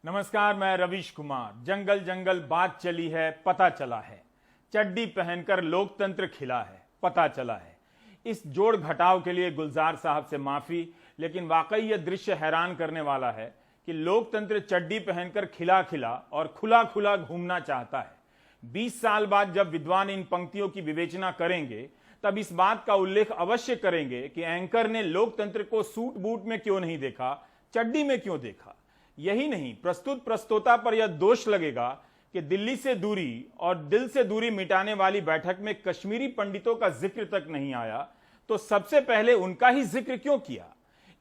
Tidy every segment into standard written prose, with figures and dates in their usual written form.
नमस्कार, मैं रवीश कुमार। जंगल जंगल बात चली है, पता चला है। चड्डी पहनकर लोकतंत्र खिला है, पता चला है। इस जोड़ घटाव के लिए गुलजार साहब से माफी, लेकिन वाकई यह दृश्य हैरान करने वाला है कि लोकतंत्र चड्डी पहनकर खिला खिला और खुला खुला घूमना चाहता है। 20 साल बाद जब विद्वान इन पंक्तियों की विवेचना करेंगे तब इस बात का उल्लेख अवश्य करेंगे कि एंकर ने लोकतंत्र को सूट बूट में क्यों नहीं देखा, चड्डी में क्यों देखा। यही नहीं, प्रस्तुत प्रस्तोता पर यह दोष लगेगा कि दिल्ली से दूरी और दिल से दूरी मिटाने वाली बैठक में कश्मीरी पंडितों का जिक्र तक नहीं आया, तो सबसे पहले उनका ही जिक्र क्यों किया।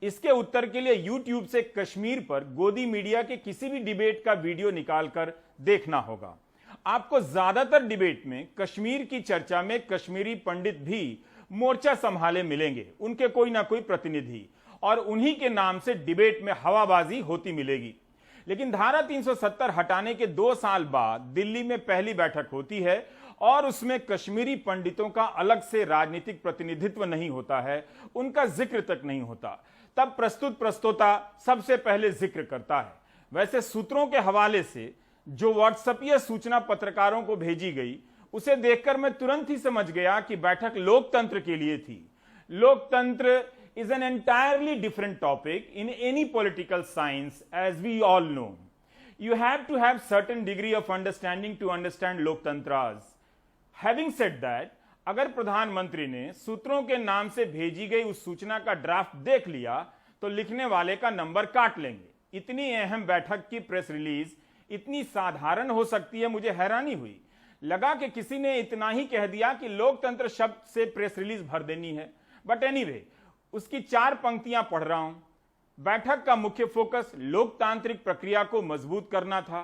इसके उत्तर के लिए YouTube से कश्मीर पर गोदी मीडिया के किसी भी डिबेट का वीडियो निकालकर देखना होगा। आपको ज्यादातर डिबेट में कश्मीर की चर्चा में कश्मीरी पंडित भी मोर्चा संभाले मिलेंगे, उनके कोई ना कोई प्रतिनिधि, और उन्हीं के नाम से डिबेट में हवाबाजी होती मिलेगी। लेकिन धारा 370 हटाने के 2 साल बाद दिल्ली में पहली बैठक होती है और उसमें कश्मीरी पंडितों का अलग से राजनीतिक प्रतिनिधित्व नहीं होता है, उनका जिक्र तक नहीं होता। तब प्रस्तुत प्रस्तोता सबसे पहले जिक्र करता है। वैसे सूत्रों के हवाले से जो व्हाट्सएपीय सूचना पत्रकारों को भेजी गई, उसे देखकर मैं तुरंत ही समझ गया कि बैठक लोकतंत्र के लिए थी। लोकतंत्र is an entirely different topic in any political science, as we all know. You have to have certain degree of understanding to understand लोकतंत्रास। Having said that, अगर प्रधानमंत्री ने सूत्रों के नाम से भेजी गई उस सूचना का ड्राफ्ट देख लिया तो लिखने वाले का नंबर काट लेंगे। इतनी अहम बैठक की प्रेस रिलीज इतनी साधारण हो सकती है, मुझे हैरानी हुई। लगा कि किसी ने इतना ही कह दिया कि लोकतंत्र शब्द से प्रेस रिलीज भर देनी है। बट एनीवे, उसकी 4 पंक्तियां पढ़ रहा हूं। बैठक का मुख्य फोकस लोकतांत्रिक प्रक्रिया को मजबूत करना था।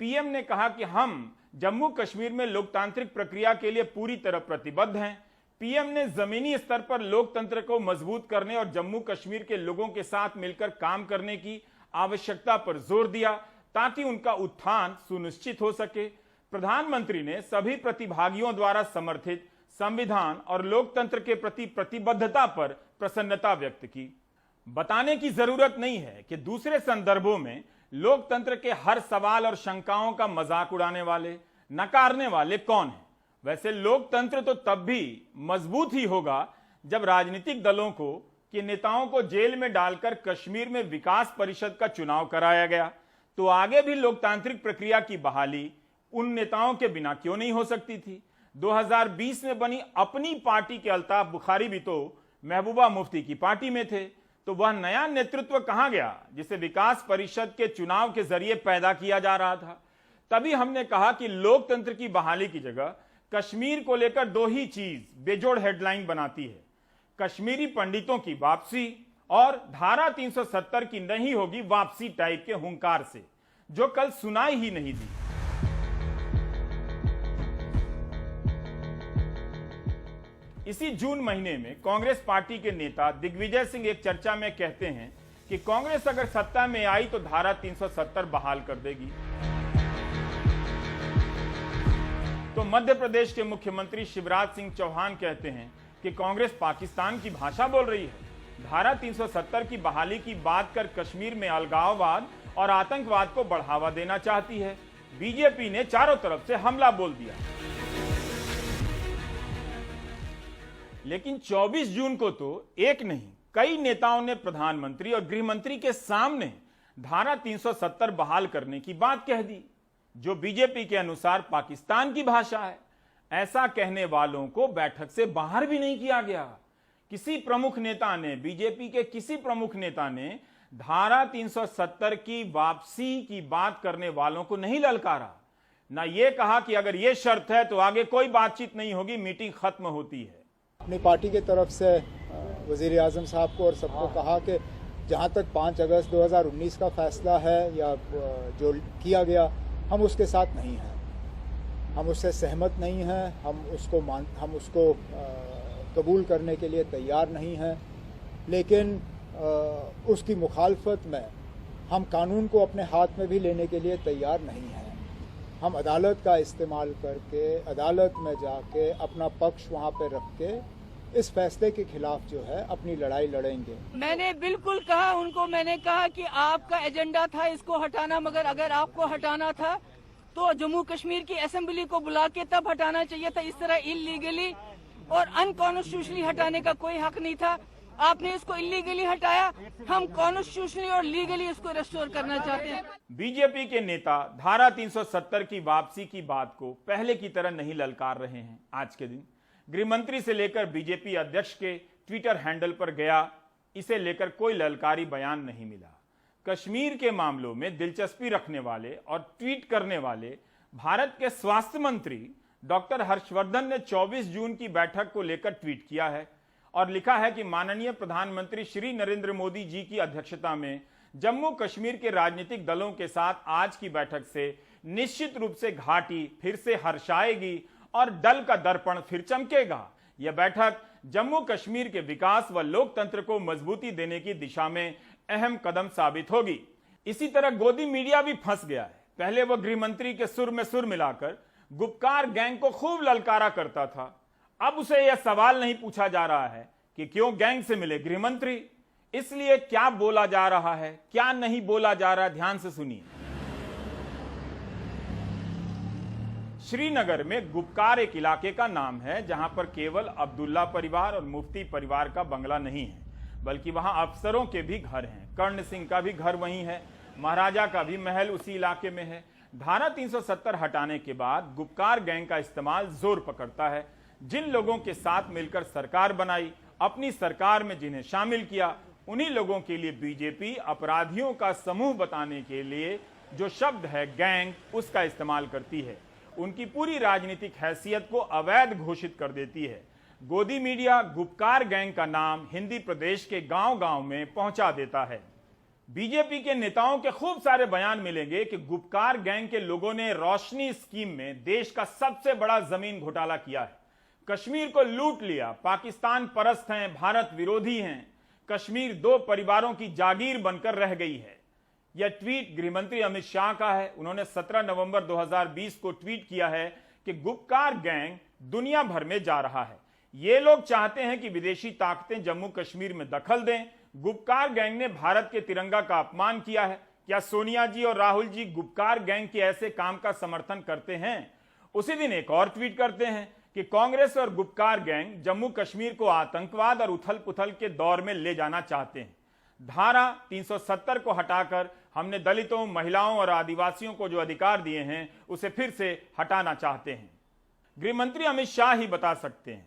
पीएम ने कहा कि हम जम्मू कश्मीर में लोकतांत्रिक प्रक्रिया के लिए पूरी तरह प्रतिबद्ध हैं। पीएम ने जमीनी स्तर पर लोकतंत्र को मजबूत करने और जम्मू कश्मीर के लोगों के साथ मिलकर काम करने की आवश्यकता पर जोर दिया ताकि उनका उत्थान सुनिश्चित हो सके। प्रधानमंत्री ने सभी प्रतिभागियों द्वारा समर्थित संविधान और लोकतंत्र के प्रति प्रतिबद्धता पर प्रसन्नता व्यक्त की। बताने की जरूरत नहीं है कि दूसरे संदर्भों में लोकतंत्र के हर सवाल और शंकाओं का मजाक उड़ाने वाले, नकारने वाले कौन हैं। वैसे लोकतंत्र तो तब भी मजबूत ही होगा जब राजनीतिक दलों के नेताओं को जेल में डालकर कश्मीर में विकास परिषद का चुनाव कराया गया। तो आगे भी लोकतांत्रिक प्रक्रिया की बहाली उन नेताओं के बिना क्यों नहीं हो सकती थी। 2020 में बनी अपनी पार्टी के अल्ताफ बुखारी भी तो महबूबा मुफ्ती की पार्टी में थे, तो वह नया नेतृत्व कहां गया जिसे विकास परिषद के चुनाव के जरिए पैदा किया जा रहा था। तभी हमने कहा कि लोकतंत्र की बहाली की जगह कश्मीर को लेकर 2 ही चीज बेजोड़ हेडलाइन बनाती है, कश्मीरी पंडितों की वापसी और धारा 370 की नहीं होगी वापसी टाइप के हुंकार से, जो कल सुनाई ही नहीं दी। इसी जून महीने में कांग्रेस पार्टी के नेता दिग्विजय सिंह एक चर्चा में कहते हैं कि कांग्रेस अगर सत्ता में आई तो धारा 370 बहाल कर देगी। तो मध्य प्रदेश के मुख्यमंत्री शिवराज सिंह चौहान कहते हैं कि कांग्रेस पाकिस्तान की भाषा बोल रही है। धारा 370 की बहाली की बात कर कश्मीर में अलगाववाद और आतंकवाद को बढ़ावा देना चाहती है। बीजेपी ने चारों तरफ से हमला बोल दिया। लेकिन 24 जून को तो एक नहीं कई नेताओं ने प्रधानमंत्री और गृहमंत्री के सामने धारा 370 बहाल करने की बात कह दी, जो बीजेपी के अनुसार पाकिस्तान की भाषा है। ऐसा कहने वालों को बैठक से बाहर भी नहीं किया गया। किसी प्रमुख नेता ने, बीजेपी के किसी प्रमुख नेता ने धारा 370 की वापसी की बात करने वालों को नहीं ललकारा, ना ये कहा कि अगर ये शर्त है तो आगे कोई बातचीत नहीं होगी, मीटिंग खत्म होती है। अपनी पार्टी की तरफ से वज़ीर आज़म साहब को और सबको कहा कि जहां तक 5 अगस्त 2019 का फैसला है या जो किया गया, हम उसके साथ नहीं हैं, हम उससे सहमत नहीं हैं, हम उसको कबूल करने के लिए तैयार नहीं हैं। लेकिन उसकी मुखालफत में हम कानून को अपने हाथ में भी लेने के लिए तैयार नहीं हैं। हम अदालत का इस्तेमाल करके अदालत में जाके अपना पक्ष वहाँ पे रख के इस फैसले के खिलाफ जो है अपनी लड़ाई लड़ेंगे। मैंने बिल्कुल कहा उनको, मैंने कहा कि आपका एजेंडा था इसको हटाना, मगर अगर आपको हटाना था तो जम्मू कश्मीर की असेंबली को बुला के तब हटाना चाहिए था। इस तरह इलीगली और अनकॉन्स्टिट्यूशनली हटाने का कोई हक नहीं था। आपने इसको इलीगली हटाया, हम कॉन्स्टिट्यूशनली और लीगली इसको रेस्टोर करना चाहते हैं। बीजेपी के नेता धारा 370 की वापसी की बात को पहले की तरह नहीं ललकार रहे हैं। आज के दिन गृह मंत्री से लेकर बीजेपी अध्यक्ष के ट्विटर हैंडल पर गया, इसे लेकर कोई ललकारी बयान नहीं मिला। कश्मीर के मामलों में दिलचस्पी रखने वाले और ट्वीट करने वाले भारत के स्वास्थ्य मंत्री डॉक्टर हर्षवर्धन ने 24 जून की बैठक को लेकर ट्वीट किया है और लिखा है कि माननीय प्रधानमंत्री श्री नरेंद्र मोदी जी की अध्यक्षता में जम्मू कश्मीर के राजनीतिक दलों के साथ आज की बैठक से निश्चित रूप से घाटी फिर से हर्षाएगी और दल का दर्पण फिर चमकेगा। यह बैठक जम्मू कश्मीर के विकास व लोकतंत्र को मजबूती देने की दिशा में अहम कदम साबित होगी। इसी तरह गोदी मीडिया भी फंस गया है। पहले वह गृह मंत्री के सुर में सुर मिलाकर गुपकार गैंग को खूब ललकारा करता था। अब उसे यह सवाल नहीं पूछा जा रहा है कि क्यों गैंग से मिले गृह मंत्री, इसलिए क्या बोला जा रहा है, क्या नहीं बोला जा रहा है, ध्यान से सुनिए। श्रीनगर में गुपकार एक इलाके का नाम है जहां पर केवल अब्दुल्ला परिवार और मुफ्ती परिवार का बंगला नहीं है, बल्कि वहां अफसरों के भी घर हैं। कर्ण सिंह का भी घर वहीं है, महाराजा का भी महल उसी इलाके में है। धारा 370 हटाने के बाद गुपकार गैंग का इस्तेमाल जोर पकड़ता है। जिन लोगों के साथ मिलकर सरकार बनाई, अपनी सरकार में जिन्हें शामिल किया, उन्हीं लोगों के लिए बीजेपी अपराधियों का समूह बताने के लिए जो शब्द है गैंग, उसका इस्तेमाल करती है। उनकी पूरी राजनीतिक हैसियत को अवैध घोषित कर देती है। गोदी मीडिया गुपकार गैंग का नाम हिंदी प्रदेश के गांव-गांव में पहुंचा देता है। बीजेपी के नेताओं के खूब सारे बयान मिलेंगे कि गुपकार गैंग के लोगों ने रोशनी स्कीम में देश का सबसे बड़ा जमीन घोटाला किया है, कश्मीर को लूट लिया, पाकिस्तान परस्त हैं, भारत विरोधी हैं, कश्मीर दो परिवारों की जागीर बनकर रह गई है। यह ट्वीट गृहमंत्री अमित शाह का है। उन्होंने 17 नवंबर 2020 को ट्वीट किया है कि गुपकार गैंग दुनिया भर में जा रहा है। ये लोग चाहते हैं कि विदेशी ताकतें जम्मू कश्मीर में दखल दें। गुपकार गैंग ने भारत के तिरंगा का अपमान किया है। क्या सोनिया जी और राहुल जी गुपकार गैंग के ऐसे काम का समर्थन करते हैं? उसी दिन एक और ट्वीट करते हैं कि कांग्रेस और गुपकार गैंग जम्मू कश्मीर को आतंकवाद और उथल पुथल के दौर में ले जाना चाहते हैं। धारा 370 को हटाकर हमने दलितों, महिलाओं और आदिवासियों को जो अधिकार दिए हैं उसे फिर से हटाना चाहते हैं। गृहमंत्री अमित शाह ही बता सकते हैं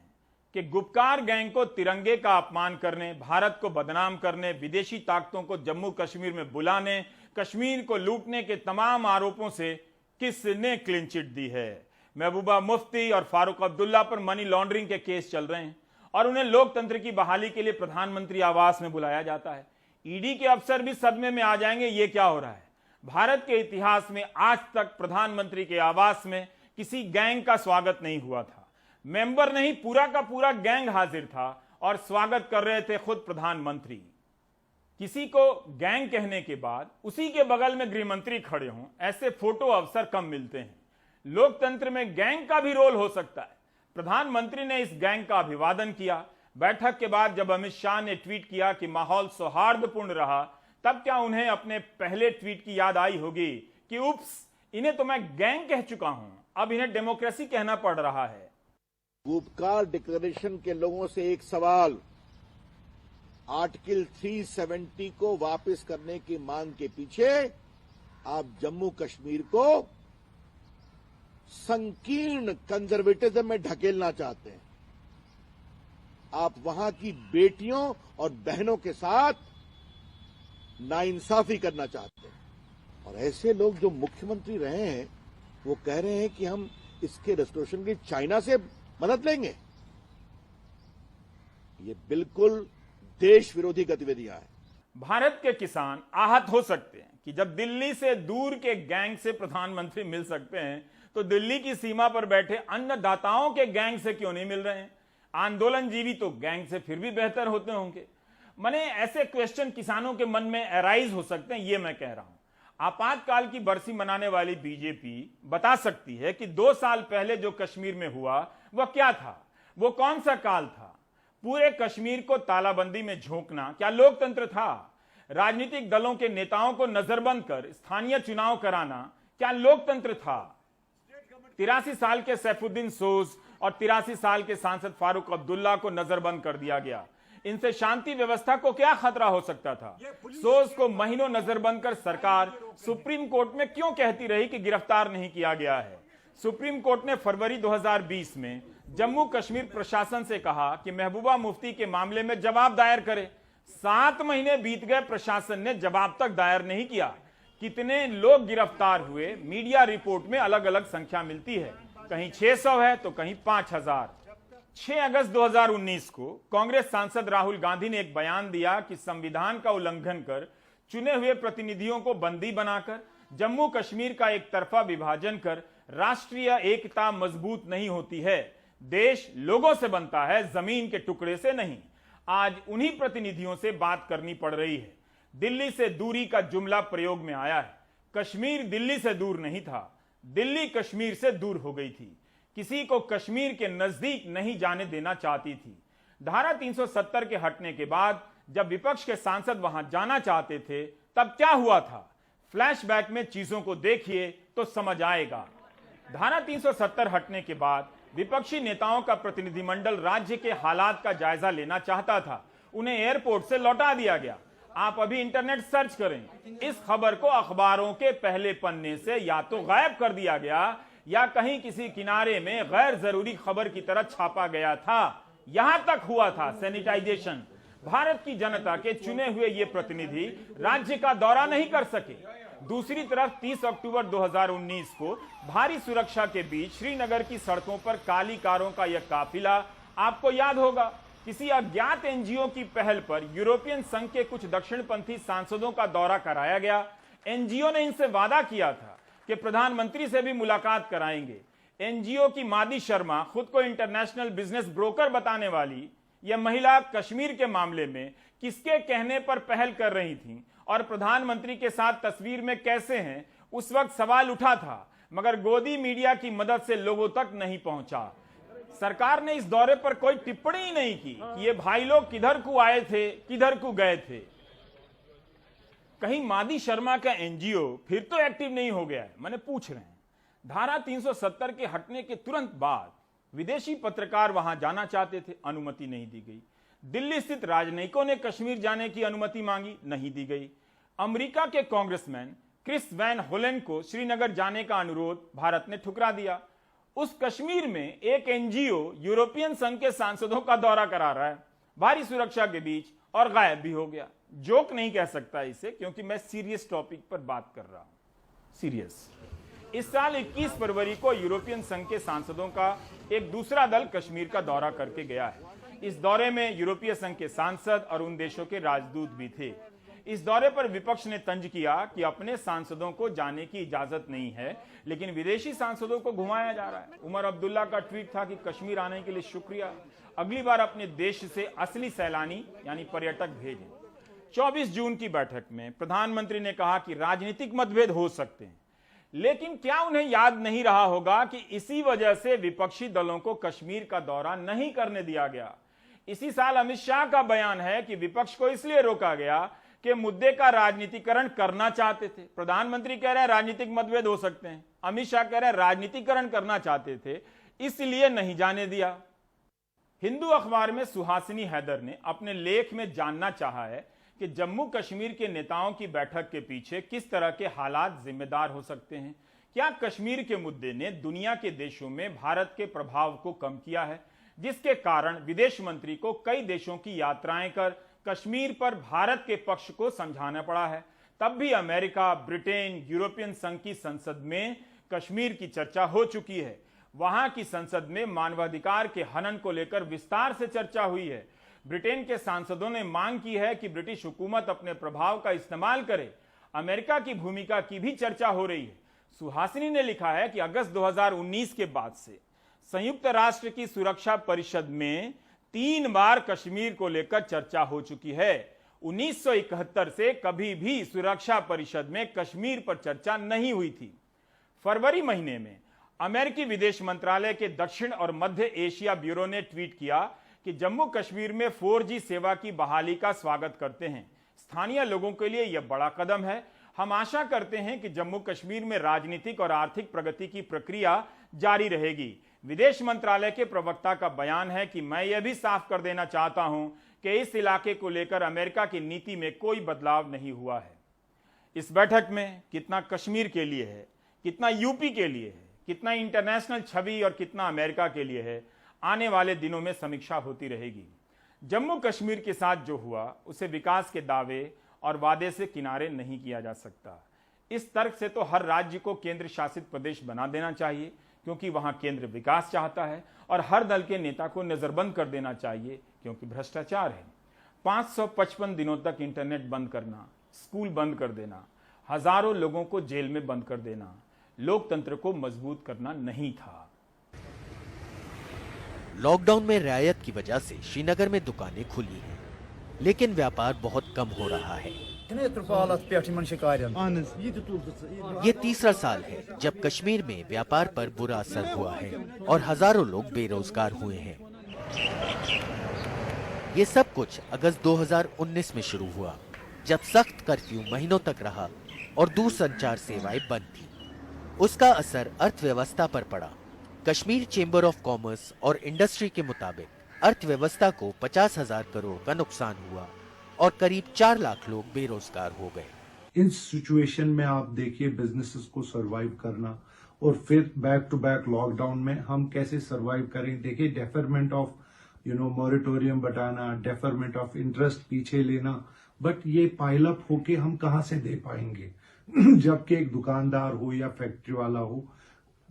कि गुपकार गैंग को तिरंगे का अपमान करने, भारत को बदनाम करने, विदेशी ताकतों को जम्मू कश्मीर में बुलाने, कश्मीर को लूटने के तमाम आरोपों से किसने क्लीन चिट दी है? महबूबा मुफ्ती और फारूक अब्दुल्ला पर मनी लॉन्ड्रिंग के केस चल रहे हैं और उन्हें लोकतंत्र की बहाली के लिए प्रधानमंत्री आवास में बुलाया जाता है। ईडी के अफसर भी सदमे में आ जाएंगे, ये क्या हो रहा है? भारत के इतिहास में आज तक प्रधानमंत्री के आवास में किसी गैंग का स्वागत नहीं हुआ था। मेंबर नहीं, पूरा का पूरा गैंग हाजिर था और स्वागत कर रहे थे खुद प्रधानमंत्री। किसी को गैंग कहने के बाद उसी के बगल में गृहमंत्री खड़े हों, ऐसे फोटो अवसर कम मिलते हैं। लोकतंत्र में गैंग का भी रोल हो सकता है। प्रधानमंत्री ने इस गैंग का अभिवादन किया। बैठक के बाद जब अमित शाह ने ट्वीट किया कि माहौल सौहार्दपूर्ण रहा, तब क्या उन्हें अपने पहले ट्वीट की याद आई होगी कि उप्स, इन्हें तो मैं गैंग कह चुका हूं, अब इन्हें डेमोक्रेसी कहना पड़ रहा है। गुपकार डिक्लेरेशन के लोगों से एक सवाल, आर्टिकल 370 को वापस करने की मांग के पीछे आप जम्मू कश्मीर को संकीर्ण कंजर्वेटिज्म में ढकेलना चाहते हैं। आप वहां की बेटियों और बहनों के साथ नाइंसाफी करना चाहते हैं। और ऐसे लोग जो मुख्यमंत्री रहे हैं वो कह रहे हैं कि हम इसके रेस्टोरेशन के चाइना से मदद लेंगे। ये बिल्कुल देश विरोधी गतिविधियां हैं। भारत के किसान आहत हो सकते हैं कि जब दिल्ली से दूर के गैंग से प्रधानमंत्री मिल सकते हैं तो दिल्ली की सीमा पर बैठे अन्नदाताओं के गैंग से क्यों नहीं मिल रहे हैं? आंदोलनजीवी तो गैंग से फिर भी बेहतर होते होंगे। माने ऐसे क्वेश्चन किसानों के मन में अराइज हो सकते हैं, ये मैं कह रहा हूं। आपातकाल की बरसी मनाने वाली बीजेपी बता सकती है कि 2 साल पहले जो कश्मीर में हुआ वह क्या था, वो कौन सा काल था। पूरे कश्मीर को तालाबंदी में झोंकना क्या लोकतंत्र था? राजनीतिक दलों के नेताओं को नजरबंद कर स्थानीय चुनाव कराना क्या लोकतंत्र था? 83 साल के सैफुद्दीन सोज और 83 साल के सांसद फारूक अब्दुल्ला को नजरबंद कर दिया गया। इनसे शांति व्यवस्था को क्या खतरा हो सकता था? सोज को महीनों नजरबंद कर सरकार सुप्रीम कोर्ट में क्यों कहती रही कि गिरफ्तार नहीं किया गया है? सुप्रीम कोर्ट ने फरवरी 2020 में जम्मू कश्मीर प्रशासन से कहा कि महबूबा मुफ्ती के मामले में जवाब दायर करे। 7 महीने बीत गए, प्रशासन ने जवाब तक दायर नहीं किया। कितने लोग गिरफ्तार हुए? मीडिया रिपोर्ट में अलग अलग संख्या मिलती है, कहीं 600 है तो कहीं 5000। 6 अगस्त 2019 को कांग्रेस सांसद राहुल गांधी ने एक बयान दिया कि संविधान का उल्लंघन कर चुने हुए प्रतिनिधियों को बंदी बनाकर जम्मू कश्मीर का एक तरफा विभाजन कर राष्ट्रीय एकता मजबूत नहीं होती है। देश लोगों से बनता है, जमीन के टुकड़े से नहीं। आज उन्हीं प्रतिनिधियों से बात करनी पड़ रही है। दिल्ली से दूरी का जुमला प्रयोग में आया है। कश्मीर दिल्ली से दूर नहीं था, दिल्ली कश्मीर से दूर हो गई थी। किसी को कश्मीर के नजदीक नहीं जाने देना चाहती थी। धारा 370 के हटने के बाद जब विपक्ष के सांसद वहां जाना चाहते थे तब क्या हुआ था? फ्लैशबैक में चीजों को देखिए तो समझ आएगा। धारा 370 हटने के बाद विपक्षी नेताओं का प्रतिनिधिमंडल राज्य के हालात का जायजा लेना चाहता था। उन्हें एयरपोर्ट से लौटा दिया गया। आप अभी इंटरनेट सर्च करें, इस खबर को अखबारों के पहले पन्ने से या तो गायब कर दिया गया या कहीं किसी किनारे में गैर जरूरी खबर की तरह छापा गया था। यहां तक हुआ था सैनिटाइजेशन। भारत की जनता के चुने हुए ये प्रतिनिधि राज्य का दौरा नहीं कर सके। दूसरी तरफ 30 अक्टूबर 2019 को भारी सुरक्षा के बीच श्रीनगर की सड़कों पर काली कारों का यह काफिला, आपको याद होगा, किसी अज्ञात एनजीओ की पहल पर यूरोपियन संघ के कुछ दक्षिणपंथी सांसदों का दौरा कराया गया। एनजीओ ने इनसे वादा किया था कि प्रधानमंत्री से भी मुलाकात कराएंगे। एनजीओ की मादी शर्मा, खुद को इंटरनेशनल बिजनेस ब्रोकर बताने वाली यह महिला कश्मीर के मामले में किसके कहने पर पहल कर रही थी और प्रधानमंत्री के साथ तस्वीर में कैसे हैं, उस वक्त सवाल उठा था, मगर गोदी मीडिया की मदद से लोगों तक नहीं पहुंचा। सरकार ने इस दौरे पर कोई टिप्पणी ही नहीं की कि ये भाई लोग किधर को आए थे, किधर को गए थे। कहीं मादी शर्मा का एनजीओ फिर तो एक्टिव नहीं हो गया है? मैंने पूछ रहे हैं। धारा 370 के हटने के तुरंत बाद विदेशी पत्रकार वहां जाना चाहते थे, अनुमति नहीं दी गई। दिल्ली स्थित राजनयिकों ने कश्मीर जाने की अनुमति मांगी, नहीं दी गई। अमेरिका के कांग्रेसमैन क्रिस वैन होलेन को श्रीनगर जाने का अनुरोध भारत ने ठुकरा दिया। उस कश्मीर में एक एनजीओ यूरोपियन संघ के सांसदों का दौरा करा रहा है, भारी सुरक्षा के बीच, और गायब भी हो गया। जोक नहीं कह सकता इसे, क्योंकि मैं सीरियस टॉपिक पर बात कर रहा हूं। सीरियस। इस साल 21 फरवरी को यूरोपियन संघ के सांसदों का एक दूसरा दल कश्मीर का दौरा करके गया है। इस दौरे में यूरोपीय संघ के सांसद और उन देशों के राजदूत भी थे। इस दौरे पर विपक्ष ने तंज किया कि अपने सांसदों को जाने की इजाजत नहीं है, लेकिन विदेशी सांसदों को घुमाया जा रहा है। उमर अब्दुल्ला का ट्वीट था कि कश्मीर आने के लिए शुक्रिया, अगली बार अपने देश से असली सैलानी यानी पर्यटक भेजें। 24 जून की बैठक में प्रधानमंत्री ने कहा कि राजनीतिक मतभेद हो सकते हैं, लेकिन क्या उन्हें याद नहीं रहा होगा कि इसी वजह से विपक्षी दलों को कश्मीर का दौरा नहीं करने दिया गया। इसी साल अमित शाह का बयान है कि विपक्ष को इसलिए रोका गया कि मुद्दे का राजनीतिकरण करना चाहते थे। प्रधानमंत्री कह रहे हैं राजनीतिक मतभेद हो सकते हैं, अमित शाह कह रहे हैं राजनीतिकरण करना चाहते थे, इसलिए नहीं जाने दिया। हिंदू अखबार में सुहासिनी हैदर ने अपने लेख में जानना चाहा है कि जम्मू कश्मीर के नेताओं की बैठक के पीछे किस तरह के हालात जिम्मेदार हो सकते हैं। क्या कश्मीर के मुद्दे ने दुनिया के देशों में भारत के प्रभाव को कम किया है, जिसके कारण विदेश मंत्री को कई देशों की यात्राएं कर कश्मीर पर भारत के पक्ष को समझाना पड़ा है। तब भी अमेरिका, ब्रिटेन, यूरोपियन संघ की संसद में कश्मीर की चर्चा हो चुकी है। वहां की संसद में मानवाधिकार के हनन को लेकर विस्तार से चर्चा हुई है। ब्रिटेन के सांसदों ने मांग की है कि ब्रिटिश हुकूमत अपने प्रभाव का इस्तेमाल करे। अमेरिका की भूमिका की भी चर्चा हो रही है। सुहासिनी ने लिखा है कि अगस्त 2019 के बाद से संयुक्त राष्ट्र की सुरक्षा परिषद में 3 बार कश्मीर को लेकर चर्चा हो चुकी है। 1971 से कभी भी सुरक्षा परिषद में कश्मीर पर चर्चा नहीं हुई थी। फरवरी महीने में अमेरिकी विदेश मंत्रालय के दक्षिण और मध्य एशिया ब्यूरो ने ट्वीट किया कि जम्मू कश्मीर में 4G सेवा की बहाली का स्वागत करते हैं। स्थानीय लोगों के लिए यह बड़ा कदम है। हम आशा करते हैं कि जम्मू कश्मीर में राजनीतिक और आर्थिक प्रगति की प्रक्रिया जारी रहेगी। विदेश मंत्रालय के प्रवक्ता का बयान है कि मैं यह भी साफ कर देना चाहता हूं कि इस इलाके को लेकर अमेरिका की नीति में कोई बदलाव नहीं हुआ है। इस बैठक में कितना कश्मीर के लिए है, कितना यूपी के लिए है, कितना इंटरनेशनल छवि और कितना अमेरिका के लिए है, आने वाले दिनों में समीक्षा होती रहेगी। जम्मू कश्मीर के साथ जो हुआ उसे विकास के दावे और वादे से किनारे नहीं किया जा सकता। इस तर्क से तो हर राज्य को केंद्र शासित प्रदेश बना देना चाहिए, क्योंकि वहां केंद्र विकास चाहता है, और हर दल के नेता को नजरबंद कर देना चाहिए, क्योंकि भ्रष्टाचार है। 555 दिनों तक इंटरनेट बंद करना, स्कूल बंद कर देना, हजारों लोगों को जेल में बंद कर देना लोकतंत्र को मजबूत करना नहीं था। लॉकडाउन में रियायत की वजह से श्रीनगर में दुकानें खुली हैं, लेकिन व्यापार बहुत कम हो रहा है। ये तीसरा साल है जब कश्मीर में व्यापार पर बुरा असर हुआ है और हजारों लोग बेरोजगार हुए हैं। ये सब कुछ अगस्त 2019 में शुरू हुआ, जब सख्त कर्फ्यू महीनों तक रहा और दूरसंचार सेवाएं बंद थी। उसका असर अर्थव्यवस्था पर पड़ा। कश्मीर चेंबर ऑफ कॉमर्स और इंडस्ट्री के मुताबिक अर्थव्यवस्था को 50,000 करोड़ का नुकसान हुआ और करीब 4 लाख लोग बेरोजगार हो गए। इन सिचुएशन में आप देखिए बिजनेसेस को सरवाइव करना और फिर बैक टू बैक लॉकडाउन में हम कैसे सरवाइव करें। देखिए डेफरमेंट ऑफ मॉरेटोरियम बताना, डेफरमेंट ऑफ इंटरेस्ट पीछे लेना, बट ये पाइल अप होके हम कहाँ से दे पाएंगे जबकि एक दुकानदार हो या फैक्ट्री वाला हो,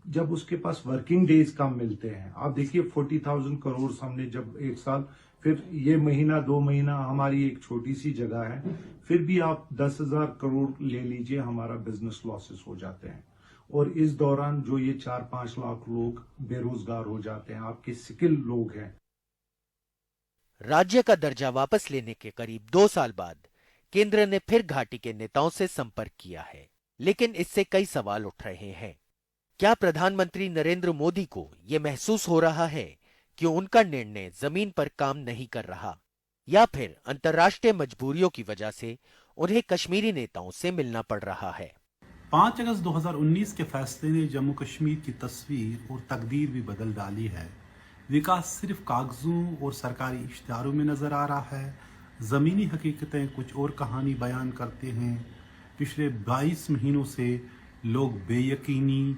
जब उसके पास वर्किंग डेज कम मिलते हैं। आप देखिए 40,000 करोड़ हमने जब एक साल, फिर ये महीना 2 महीना हमारी एक छोटी सी जगह है, फिर भी आप 10,000 करोड़ ले लीजिए, हमारा बिजनेस लॉसेस हो जाते हैं। और इस दौरान जो ये 4-5 लाख लोग बेरोजगार हो जाते हैं, आपके स्किल लोग हैं। राज्य का दर्जा वापस लेने के करीब 2 साल बाद केंद्र ने फिर घाटी के नेताओं से संपर्क किया है, लेकिन इससे कई सवाल उठ रहे हैं। क्या प्रधानमंत्री नरेंद्र मोदी को यह महसूस हो रहा है कि उनका निर्णय जमीन पर काम नहीं कर रहा, या फिर अंतर्राष्ट्रीय मजबूरियों की वजह से उन्हें कश्मीरी नेताओं से मिलना पड़ रहा है? 5 अगस्त 2019 के फैसले ने जम्मू कश्मीर की तस्वीर और तकदीर भी बदल डाली है। विकास सिर्फ कागजों और सरकारी इश्तिहारों में नजर आ रहा है। जमीनी हकीकतें कुछ और कहानी बयान करते हैं। पिछले 22 महीनों से लोग बेयकीनी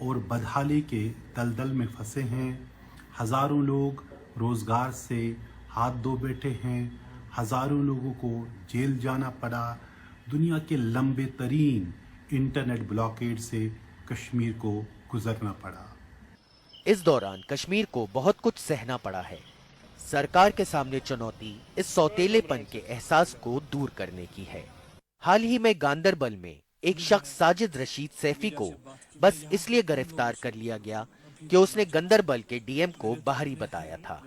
और बदहाली के दलदल में फंसे हैं। हजारों लोग रोजगार से हाथ धो बैठे हैं। हजारों लोगों को जेल जाना पड़ा। दुनिया के लंबे तरीन इंटरनेट ब्लॉकेड से कश्मीर को गुजरना पड़ा। इस दौरान कश्मीर को बहुत कुछ सहना पड़ा है। सरकार के सामने चुनौती इस सौतेलेपन के एहसास को दूर करने की है। हाल ही में गांदरबल में एक शख्स साजिद रशीद सैफी को बस इसलिए गिरफ्तार कर लिया गया कि उसने गांदरबल के डीएम को बाहरी बताया था।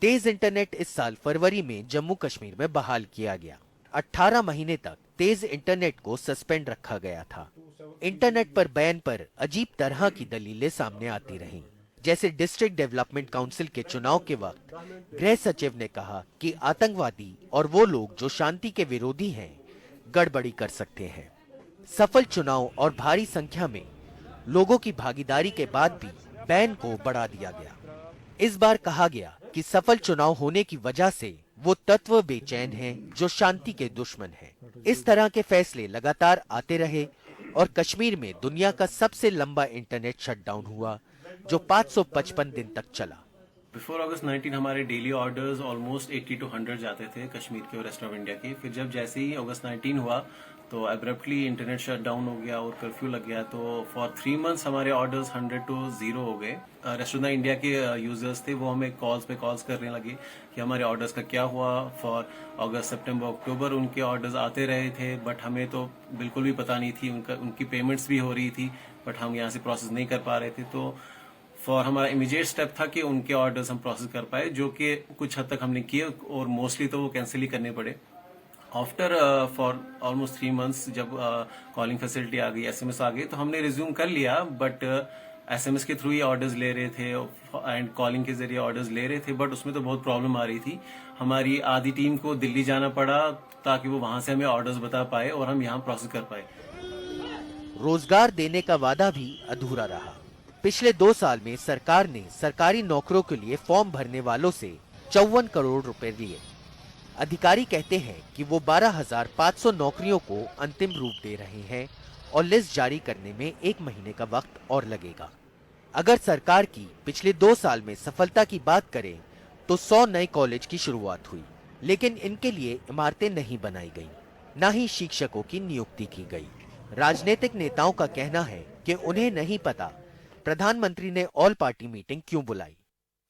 तेज इंटरनेट इस साल फरवरी में जम्मू कश्मीर में बहाल किया गया। 18 महीने तक तेज इंटरनेट को सस्पेंड रखा गया था। इंटरनेट पर बैन पर अजीब तरह की दलीलें सामने आती रहीं। जैसे डिस्ट्रिक्ट डेवलपमेंट काउंसिल के चुनाव के वक्त गृह सचिव ने कहा कि आतंकवादी और वो लोग जो शांति के विरोधी हैं गड़बड़ी कर सकते हैं। सफल चुनाव और भारी संख्या में लोगों की भागीदारी के बाद भी बैन को बढ़ा दिया गया। इस बार कहा गया कि सफल चुनाव होने की वजह से वो तत्व बेचैन हैं जो शांति के दुश्मन हैं। इस तरह के फैसले लगातार आते रहे और कश्मीर में दुनिया का सबसे लंबा इंटरनेट शटडाउन हुआ जो 555 दिन तक चला। बिफोर अगस्त 19 हमारे डेली ऑर्डर्स ऑलमोस्ट 80 to 100 जाते थे कश्मीर के और रेस्ट ऑफ इंडिया के। फिर जब जैसे ही अगस्त 19 हुआ तो एब्रप्टली इंटरनेट शट डाउन हो गया और कर्फ्यू लग गया। तो फॉर 3 months हमारे ऑर्डर्स 100 to 0 हो गए। रेस्ट ऑफ द इंडिया के यूजर्स थे वो हमें कॉल्स पे कॉल्स करने लगे कि हमारे ऑर्डर्स का क्या हुआ। फॉर अगस्त, सितंबर, अक्टूबर उनके ऑर्डर्स आते रहे थे, बट हमें तो बिल्कुल भी पता नहीं थी। उनकी पेमेंट्स भी हो रही थी बट हम यहाँ से प्रोसेस नहीं कर पा रहे थे। तो फॉर हमारा इमीडिएट स्टेप था कि उनके ऑर्डर्स हम प्रोसेस कर पाए, जो कि कुछ हद तक हमने किए और मोस्टली तो वो कैंसिल ही करने पड़े। आफ्टर फॉर ऑलमोस्ट 3 months जब कॉलिंग फैसिलिटी आ गई, SMS आ गई, तो हमने रिज्यूम कर लिया। बट SMS के थ्रू ही ऑर्डर्स ले रहे थे एंड कॉलिंग के जरिए ऑर्डर्स ले रहे थे, बट उसमें तो बहुत प्रॉब्लम आ रही थी। हमारी आधी टीम को दिल्ली जाना पड़ा ताकि वो वहां से हमें ऑर्डर्स बता पाए और हम यहाँ प्रोसेस कर पाए। रोजगार देने का वादा भी अधूरा रहा। पिछले 2 साल में सरकार ने सरकारी नौकरियों के लिए फॉर्म भरने वालों से 54 करोड़ रुपए लिए। अधिकारी कहते हैं कि वो 12,500 नौकरियों को अंतिम रूप दे रहे हैं और लिस्ट जारी करने में 1 महीने का वक्त और लगेगा। अगर सरकार की पिछले 2 साल में सफलता की बात करें तो 100 नए कॉलेज की शुरुआत हुई, लेकिन इनके लिए इमारतें नहीं बनाई गई, न ही शिक्षकों की नियुक्ति की गई। राजनीतिक नेताओं का कहना है कि उन्हें नहीं पता प्रधानमंत्री ने ऑल पार्टी मीटिंग क्यों बुलाई।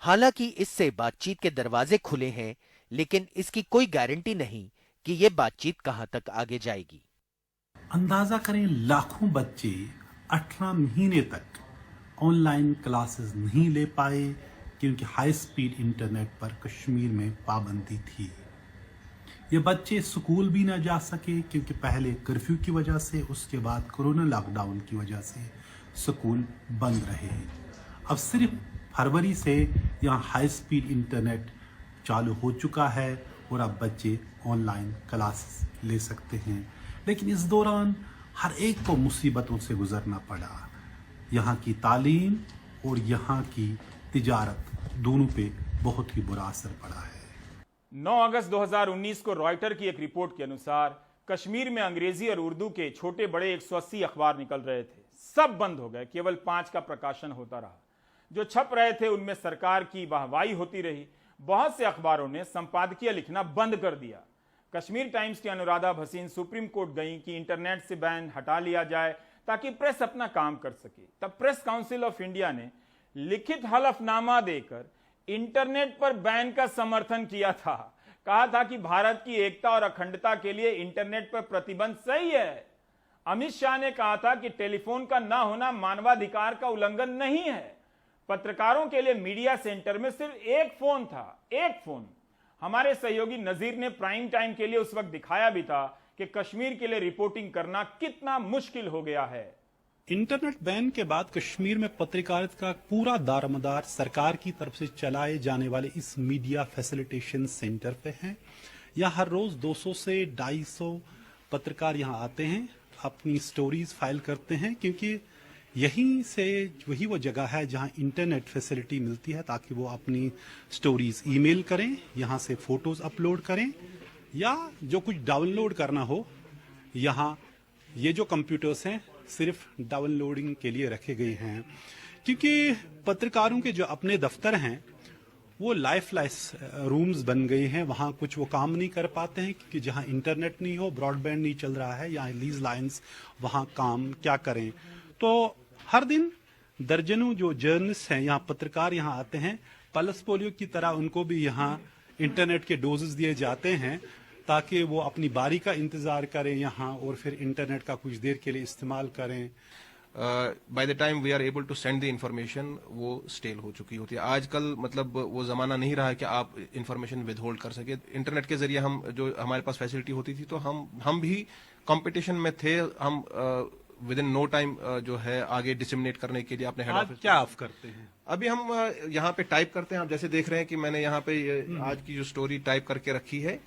हालांकि इससे बातचीत के दरवाजे खुले हैं, लेकिन इसकी कोई गारंटी नहीं कि ये बातचीत कहां तक आगे जाएगी। अंदाजा करें, लाखों बच्चे 18 महीने तक ऑनलाइन क्लासेस नहीं ले पाए क्योंकि हाई स्पीड इंटरनेट पर कश्मीर में पाबंदी थी। ये बच्चे स्कूल भी ना जा सके क्योंकि पहले कर्फ्यू की वजह से, उसके बाद कोरोना लॉकडाउन की वजह से स्कूल बंद रहे। अब सिर्फ फरवरी से यहाँ हाई स्पीड इंटरनेट चालू हो चुका है और अब बच्चे ऑनलाइन क्लासेस ले सकते हैं। लेकिन इस दौरान हर एक को मुसीबतों से गुजरना पड़ा। यहाँ की तालीम और यहाँ की तिजारत दोनों पे बहुत ही बुरा असर पड़ा है। 9 अगस्त 2019 को रॉयटर की एक रिपोर्ट के अनुसार कश्मीर में अंग्रेजी और उर्दू के छोटे बड़े 180 अखबार निकल रहे थे। सब बंद हो गए, केवल 5 का प्रकाशन होता रहा। जो छप रहे थे उनमें सरकार की वाहवाही होती रही। बहुत से अखबारों ने संपादकीय लिखना बंद कर दिया। कश्मीर टाइम्स की अनुराधा भसीन सुप्रीम कोर्ट गई कि इंटरनेट से बैन हटा लिया जाए ताकि प्रेस अपना काम कर सके। तब प्रेस काउंसिल ऑफ इंडिया ने लिखित हलफनामा देकर इंटरनेट पर बैन का समर्थन किया था। कहा था कि भारत की एकता और अखंडता के लिए इंटरनेट पर प्रतिबंध सही है। अमित शाह ने कहा था कि टेलीफोन का ना होना मानवाधिकार का उल्लंघन नहीं है। पत्रकारों के लिए मीडिया सेंटर में सिर्फ एक फोन था, एक फोन। हमारे सहयोगी नजीर ने प्राइम टाइम के लिए उस वक्त दिखाया भी था कि कश्मीर के लिए रिपोर्टिंग करना कितना मुश्किल हो गया है। इंटरनेट बैन के बाद कश्मीर में पत्रकारिता का पूरा दारोमदार सरकार की तरफ से चलाए जाने वाले इस मीडिया फैसिलिटेशन सेंटर पे है। यहाँ हर रोज 200 से 250 पत्रकार यहाँ आते हैं, अपनी स्टोरीज फाइल करते हैं, क्योंकि यहीं से वही वो जगह है जहाँ इंटरनेट फैसिलिटी मिलती है ताकि वो अपनी स्टोरीज ईमेल करें, यहाँ से फोटोज अपलोड करें या जो कुछ डाउनलोड करना हो। यहाँ ये जो कंप्यूटर्स हैं सिर्फ डाउनलोडिंग के लिए रखे गए हैं, क्योंकि पत्रकारों के जो अपने दफ्तर हैं वो लाइफ रूम्स बन गए हैं। वहाँ कुछ वो काम नहीं कर पाते हैं क्योंकि जहाँ इंटरनेट नहीं हो, ब्रॉडबैंड नहीं चल रहा है या लीज लाइंस, वहाँ काम क्या करें। तो हर दिन दर्जनों जो जर्नलिस्ट हैं, यहाँ पत्रकार यहाँ आते हैं। पल्स पोलियो की तरह उनको भी यहाँ इंटरनेट के डोजेस दिए जाते हैं ताकि वो अपनी बारी का इंतजार करें यहाँ और फिर इंटरनेट का कुछ देर के लिए इस्तेमाल करें। By the time we are able to send the information, वो स्टेल हो चुकी होती है। आजकल मतलब वो जमाना नहीं रहा कि आप इंफॉर्मेशन विदहोल्ड कर सके। इंटरनेट के जरिए हम जो हमारे पास फैसिलिटी होती थी तो हम भी कंपटीशन में थे। हम विद इन नो टाइम जो है आगे डिसमिनेट करने के लिए अपने हेड ऑफिस। क्या आप करते हैं? अभी हम यहाँ पे टाइप करते हैं। आप जैसे देख रहे हैं कि मैंने यहाँ पे आज की जो स्टोरी टाइप करके रखी है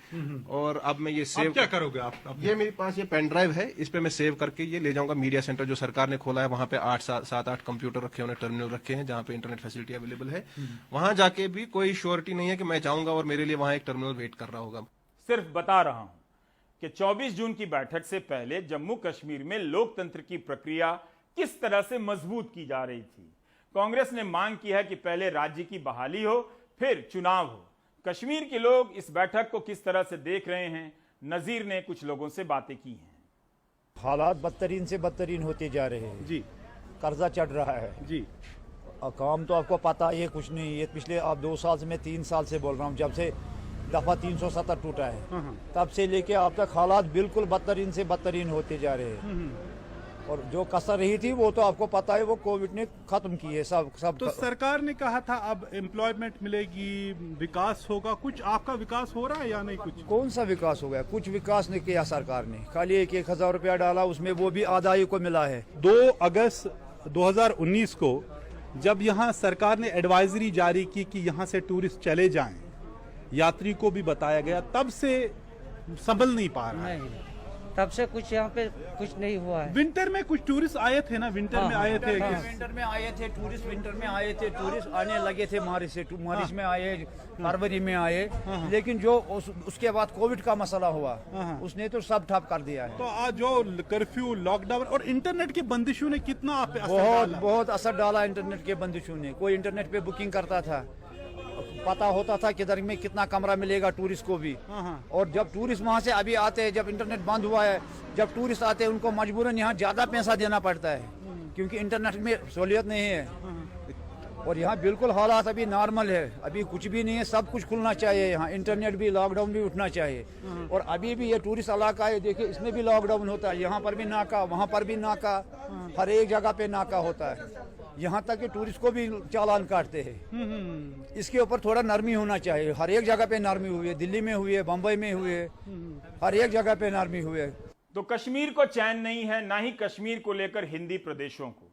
और अब मैं ये सेव। क्या करोगे आप? ये मेरे पास ये पेन ड्राइव है, इस पे मैं सेव करके ये ले जाऊंगा मीडिया सेंटर जो सरकार ने खोला है। वहाँ पे 7-8 कंप्यूटर रखे हैं, टर्मिनल रखे हैं जहाँ पे इंटरनेट फैसिलिटी अवेलेबल है। वहाँ जाके भी कोई श्योरिटी नहीं है कि मैं जाऊंगा और मेरे लिए वहाँ एक टर्मिनल वेट कर रहा होगा। सिर्फ बता रहा हूं कि 24 जून की बैठक से पहले जम्मू कश्मीर में लोकतंत्र की प्रक्रिया किस तरह से मजबूत की जा रही थी। कांग्रेस ने मांग की है कि पहले राज्य की बहाली हो, फिर चुनाव हो। कश्मीर के लोग इस बैठक को किस तरह से देख रहे हैं, नजीर ने कुछ लोगों से बातें की हैं। हालात बदतरीन से बदतरीन होते जा रहे हैं जी। कर्जा चढ़ रहा है जी। काम तो आपको पता है कुछ नहीं। ये पिछले आप 2 साल से, मैं 3 साल से बोल रहा हूँ, जब से दफा 370 टूटा है तब से लेके अब तक हालात बिल्कुल बदतरीन से बदतरीन होते जा रहे हैं। और जो कसर रही थी वो तो आपको पता है वो कोविड ने खत्म की है सब। तो सरकार ने कहा था अब एम्प्लॉयमेंट मिलेगी, विकास होगा। कुछ आपका विकास हो रहा है या नहीं? कुछ कौन सा विकास हो गया? कुछ विकास नहीं किया सरकार ने। खाली 1,000 रुपया डाला, उसमें वो भी आधा ही को मिला है। 2 अगस्त 2019 को जब यहाँ सरकार ने एडवाइजरी जारी की कि यहाँ से टूरिस्ट चले जाएं, यात्री को भी बताया गया, तब से संभल नहीं पा रहा है। नहीं, तब से कुछ यहाँ पे कुछ नहीं हुआ है। विंटर में कुछ टूरिस्ट आए थे ना, विंटर में आए थे। विंटर में आए थे टूरिस्ट, विंटर में आए थे टूरिस्ट, आने लगे थे मार्च में आए, फरवरी में आए, लेकिन जो उसके बाद कोविड का मसला हुआ उसने तो सब ठप कर दिया है। तो आज जो कर्फ्यू, लॉकडाउन और इंटरनेट की बंदिशों ने कितना आप पे असर बहुत डाला? बहुत असर डाला इंटरनेट के बंदिशों ने। कोई इंटरनेट पे बुकिंग करता था, पता होता था किधर में कितना कमरा मिलेगा टूरिस्ट को भी। और जब टूरिस्ट वहाँ से अभी आते हैं, जब इंटरनेट बंद हुआ है, जब टूरिस्ट आते हैं उनको मजबूरन यहाँ ज्यादा पैसा देना पड़ता है क्योंकि इंटरनेट में सहूलियत नहीं है। और यहाँ बिल्कुल हालात अभी नॉर्मल है, अभी कुछ भी नहीं है, सब कुछ खुलना चाहिए यहाँ, इंटरनेट भी, लॉकडाउन भी उठना चाहिए। और अभी भी ये टूरिस्ट इलाका है, देखिए इसमें भी लॉकडाउन होता है, यहाँ पर भी नाका, वहाँ पर भी नाका, हर एक जगह पे नाका होता है, यहाँ तक कि टूरिस्ट को भी चालान काटते हैं। इसके ऊपर थोड़ा नरमी होना चाहिए। हर एक जगह पे नरमी हुई है, दिल्ली में हुई है, बम्बई में हुई है, हर एक जगह पे नरमी हुई है। तो कश्मीर को चैन नहीं है, ना ही कश्मीर को लेकर हिंदी प्रदेशों को।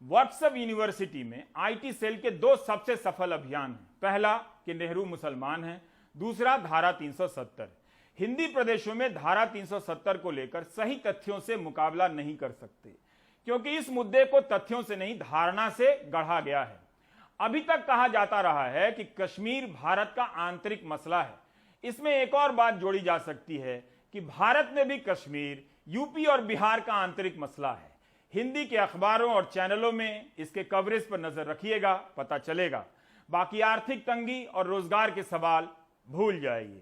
व्हाट्सएप यूनिवर्सिटी में आईटी सेल के दो सबसे सफल अभियान हैं। पहला कि नेहरू मुसलमान है, दूसरा धारा 370। हिंदी प्रदेशों में धारा 370 को लेकर सही तथ्यों से मुकाबला नहीं कर सकते क्योंकि इस मुद्दे को तथ्यों से नहीं, धारणा से गढ़ा गया है। अभी तक कहा जाता रहा है कि कश्मीर भारत का आंतरिक मसला है। इसमें एक और बात जोड़ी जा सकती है कि भारत में भी कश्मीर, यूपी और बिहार का आंतरिक मसला है। हिंदी के अखबारों और चैनलों में इसके कवरेज पर नजर रखिएगा, पता चलेगा। बाकी आर्थिक तंगी और रोजगार के सवाल भूल जाइए।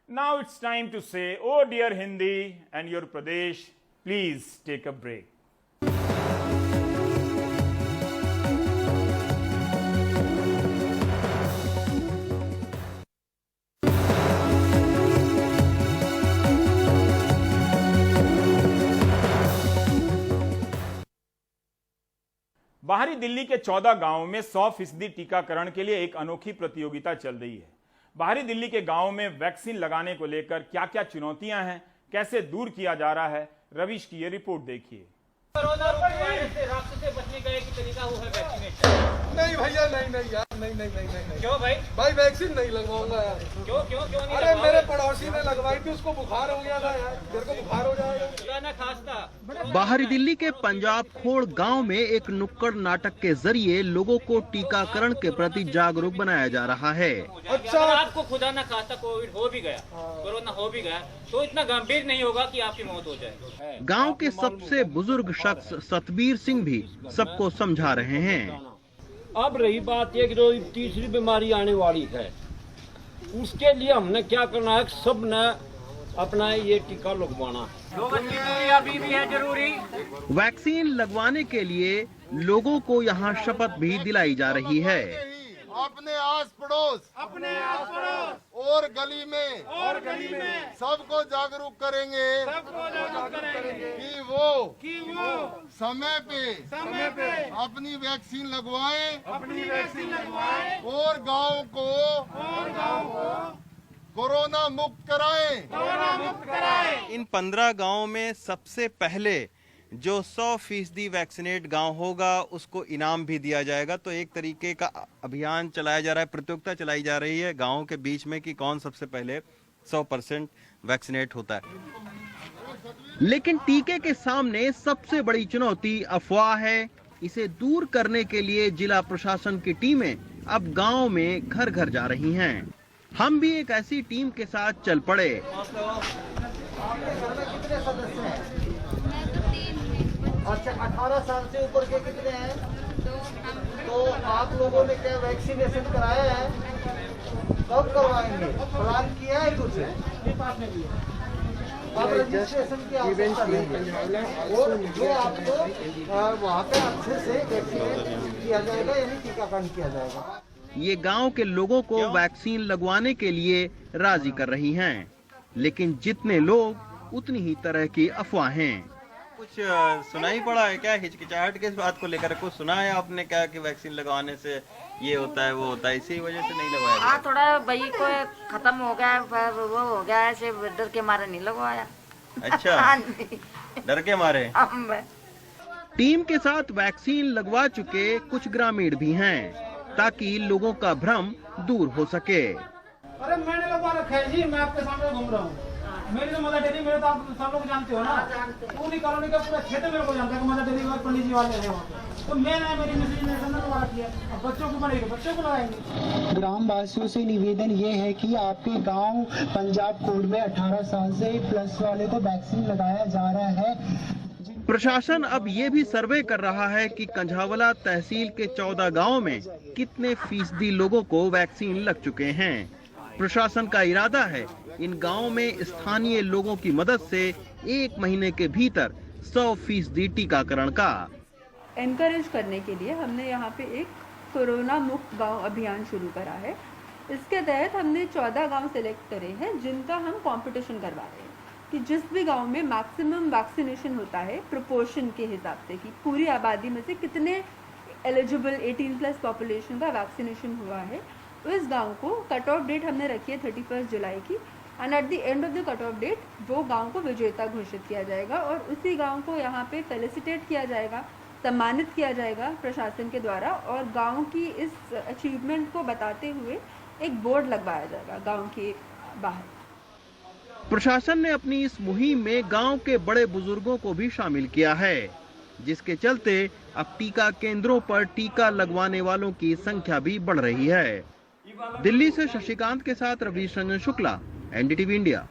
Now it's time to say oh dear Hindi and your Pradesh, please take a break. बाहरी दिल्ली के 14 गांवों में 100% टीकाकरण के लिए एक अनोखी प्रतियोगिता चल रही है। बाहरी दिल्ली के गांवों में वैक्सीन लगाने को लेकर क्या क्या चुनौतियां हैं, कैसे दूर किया जा रहा है, रविश की ये रिपोर्ट देखिए। कोरोना वायरस से रास्ते से बचने का एक तरीका वो है वैक्सीनेशन। नहीं भैया, नहीं यार, नहीं। क्यों भाई वैक्सीन नहीं लगवाऊंगा यार। क्यों नहीं? अरे मेरे पड़ोसी ने लगवाई थी, उसको बुखार हो गया था यार, तेरे को बुखार हो जाएगा ना खासता। बाहरी दिल्ली के पंजाब खोड़ गांव में एक नुक्कड़ नाटक के जरिए लोगों को टीकाकरण के प्रति जागरूक बनाया जा रहा है। अच्छा, अगर आपको खुदा ना खास्ता कोविड हो भी गया, कोरोना हो भी गया, तो इतना गंभीर नहीं होगा कि आपकी मौत हो जाए। गांव के सबसे बुजुर्ग शख्स सतबीर सिंह भी सबको समझा रहे हैं। अब रही बात ये कि जो तीसरी बीमारी आने वाली है, उसके लिए हमने क्या करना है, सब ने अपना ये टीका लगवाना है। 2 गज की दूरी अभी भी है जरूरी। वैक्सीन लगवाने के लिए लोगों को यहाँ शपथ भी दिलाई जा रही है। अपने आस पड़ोस और गली में सबको जागरूक करेंगे कि वो समय पे अपनी वैक्सीन लगवाएं और गांव को कोरोना मुक्त कराएं। इन 15 गांवों में सबसे पहले जो 100% वैक्सीनेट गांव होगा उसको इनाम भी दिया जाएगा। तो एक तरीके का अभियान चलाया जा रहा है, प्रतियोगिता चलाई जा रही है गांवों के बीच में कि कौन सबसे पहले 100% वैक्सीनेट होता है। लेकिन टीके के सामने सबसे बड़ी चुनौती अफवाह है। इसे दूर करने के लिए जिला प्रशासन की टीमें अब गांव में घर घर जा रही हैं। हम भी एक ऐसी टीम के साथ चल पड़े। अच्छा, 18 साल से ऊपर के कितने हैं? तो आप लोगों ने क्या वैक्सीनेशन कराया है? कब करवाएंगे? प्लान किया है कुछ? अब रजिस्ट्रेशन की आवश्यकता है और जो आपको वहाँ पे अच्छे से वैक्सीनेट किया जाएगा, यानी टीकाकरण किया जाएगा। ये गांव के लोगों को वैक्सीन लगवाने के लिए राजी कर रही हैं, लेकिन जितने लोग उतनी ही तरह की अफवाहें। कुछ सुनाई पड़ा है क्या हिचकिचाहट के इस बात को लेकर? कुछ सुना है आपने क्या कि वैक्सीन लगवाने से ये होता है वो होता है, इसी वजह से नहीं लगवाया? हाँ, थोड़ा भाई को खत्म हो गया, वो हो गया ऐसे, डर के मारे नहीं लगवाया। अच्छा, डर के मारे। टीम के साथ वैक्सीन लगवा चुके कुछ ग्रामीण भी हैं, ताकि लोगों का भ्रम दूर हो सके। अरे मैंने लगवा रखा है जी, मैं आपके सामने घूम रहा हूँ। मेरी तो मदर डेयरी, मेरे तो आप सब लोग जानते हो ना, पूरी कॉलोनी का पूरा क्षेत्र मेरे को जानता है कि मदर डेयरी पंडित जी वाले हैं वहाँ पे। तो मैंने मेरी मिसेज ने लगवा किया, अब बच्चों को बनेगी बच्चों को लगाएंगे। ग्राम वासियों से निवेदन ये है कि आपके गांव पंजाब कोड में 18 साल से प्लस वाले को वैक्सीन लगाया जा रहा है। प्रशासन अब ये भी सर्वे कर रहा है कि कंझावला तहसील के 14 गांवों में कितने फीसदी लोगों को वैक्सीन लग चुके हैं। प्रशासन का इरादा है इन गांवों में स्थानीय लोगों की मदद से 1 महीने के भीतर 100% टीकाकरण का एनकरेज करने के लिए हमने यहाँ पे एक कोरोना मुक्त गांव अभियान शुरू करा है। इसके तहत हमने 14 गांव सेलेक्ट करे हैं जिनका हम कंपटीशन करवा रहे हैं कि जिस भी गांव में मैक्सिमम वैक्सीनेशन होता है प्रोपोर्शन के हिसाब से कि पूरी आबादी में से कितने एलिजिबल 18+ पॉपुलेशन का वैक्सीनेशन हुआ है, इस गांव को कट ऑफ डेट हमने रखी है 31 जुलाई की, and at the end of the cut off date वो गांव को विजेता घोषित किया जाएगा और उसी गांव को यहाँ पे फेलिसिटेट किया जाएगा, सम्मानित किया जाएगा प्रशासन के द्वारा, और गांव की इस अचीवमेंट को बताते हुए एक बोर्ड लगवाया जाएगा गांव के बाहर। प्रशासन ने अपनी इस मुहिम में गांव के बड़े बुजुर्गों को भी शामिल किया है, जिसके चलते अब टीका केंद्रों पर टीका लगवाने वालों की संख्या भी बढ़ रही है। दिल्ली से शशिकांत के साथ रवीश रंजन शुक्ला, NDTV इंडिया।